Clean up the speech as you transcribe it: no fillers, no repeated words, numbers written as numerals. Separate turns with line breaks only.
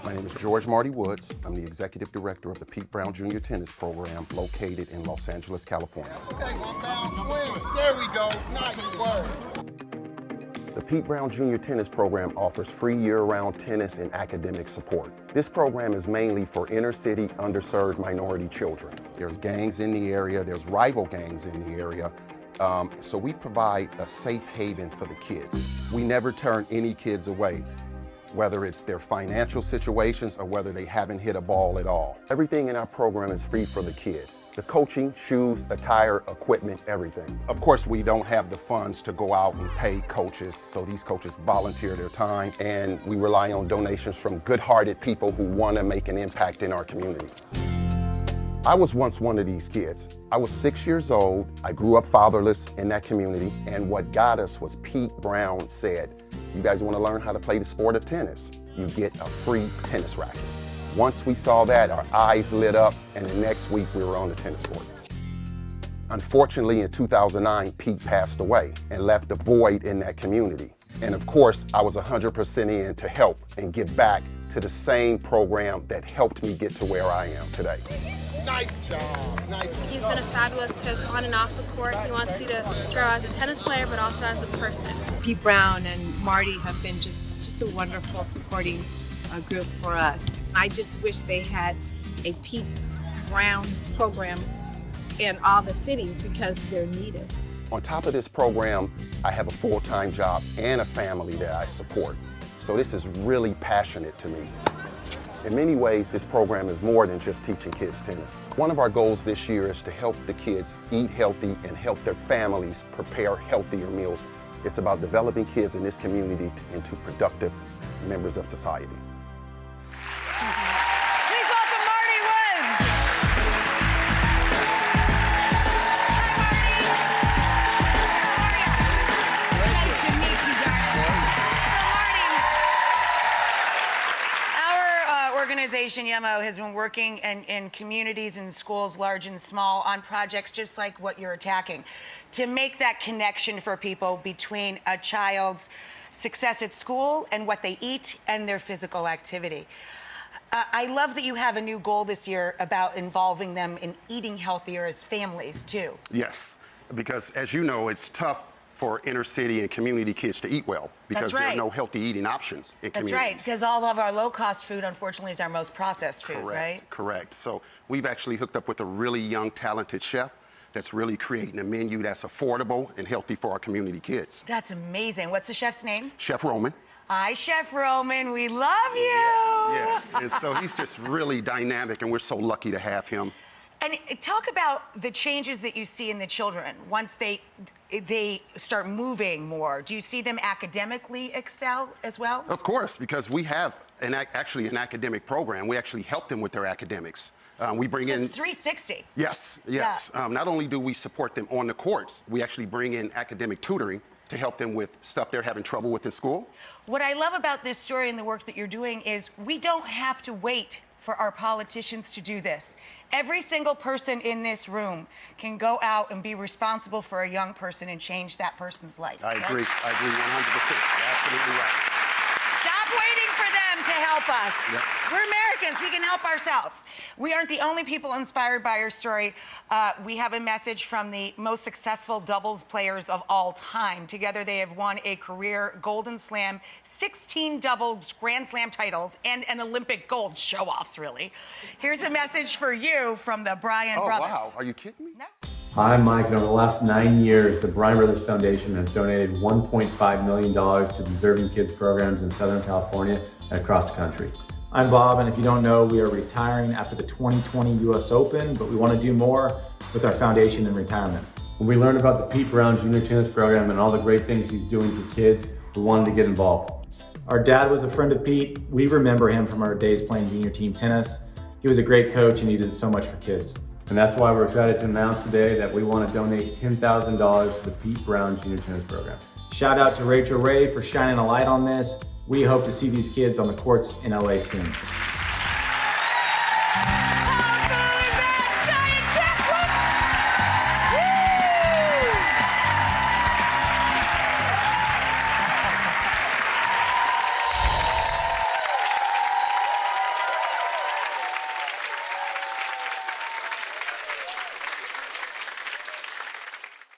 My name is George Marty Woods. I'm the Executive Director of the Pete Brown Junior Tennis Program located in Los Angeles, California.
Okay, one bound swing. There we go. Nice work.
The Pete Brown Junior Tennis Program offers free year-round tennis and academic support. This program is mainly for inner-city, underserved minority children. There's gangs in the area, there's rival gangs in the area, so we provide a safe haven for the kids. We never turn any kids away, whether it's their financial situations or whether they haven't hit a ball at all. Everything in our program is free for the kids. The coaching, shoes, attire, equipment, everything. Of course, we don't have the funds to go out and pay coaches, so these coaches volunteer their time, and we rely on donations from good-hearted people who want to make an impact in our community. I was once one of these kids. I was 6 years old. I grew up fatherless in that community, and what got us was Pete Brown said, "You guys want to learn how to play the sport of tennis? You get a free tennis racket." Once we saw that, our eyes lit up, and the next week we were on the tennis court. Unfortunately, in 2009, Pete passed away and left a void in that community. And of course, I was 100% in to help and give back to the same program that helped me get to where I am today.
Nice job. Nice job.
He's been a fabulous coach on and off the court. He wants you to grow as a tennis player, but also as a person.
Pete Brown and Marty have been just a wonderful supporting group for us. I just wish they had a Pete Brown program in all the cities because they're needed.
On top of this program, I have a full-time job and a family that I support. So this is really passionate to me. In many ways, this program is more than just teaching kids tennis. One of our goals this year is to help the kids eat healthy and help their families prepare healthier meals. It's about developing kids in this community into productive members of society.
Please welcome Marty Woods. Nice to meet you, darling. Our organization, YEMO, has been working in communities and schools, large and small, on projects just like what you're attacking, to make that connection for people between a child's success at school and what they eat and their physical activity. I love that you have a new goal this year about involving them in eating healthier as families, too.
Yes, because as you know, it's tough for inner city and community kids to eat well because there are no healthy eating options in communities.
That's right, because all of our low-cost food, unfortunately, is our most processed food, right?
Correct. So we've actually hooked up with a really young, talented chef that's really creating a menu that's affordable and healthy for our community kids.
That's amazing. What's the chef's name?
Chef Roman.
Hi, Chef Roman. We love you.
Yes. And so he's just really dynamic, and we're so lucky to have him.
And talk about the changes that you see in the children once they start moving more. Do you see them academically excel as well?
Of course, because we have actually an academic program. We actually help them with their academics. We bring in...
It's 360.
Yes. Yeah. Not only do we support them on the courts, we actually bring in academic tutoring to help them with stuff they're having trouble with in school.
What I love about this story and the work that you're doing is we don't have to wait for our politicians to do this. Every single person in this room can go out and be responsible for a young person and change that person's life.
I agree 100%. You're absolutely right.
Stop waiting for them to help us.
Yep.
We're Americans, we can help ourselves. We aren't the only people inspired by your story. We have a message from the most successful doubles players of all time. Together they have won a career Golden Slam, 16 doubles Grand Slam titles, and an Olympic gold, show-offs really. Here's a message for you from the Bryan brothers.
Wow, are you kidding me?
No.
Hi, I'm Mike, and over the last 9 years, the Bryan Brothers Foundation has donated $1.5 million to deserving kids programs in Southern California and across the country.
I'm Bob, and if you don't know, we are retiring after the 2020 US Open, but we want to do more with our foundation in retirement.
When we learned about the Pete Brown Junior Tennis Program and all the great things he's doing for kids, we wanted to get involved.
Our dad was a friend of Pete. We remember him from our days playing junior team tennis. He was a great coach, and he did so much for kids.
And that's why we're excited to announce today that we want to donate $10,000 to the Pete Brown Junior Tennis Program.
Shout out to Rachael for shining a light on this. We hope to see these kids on the courts in LA soon.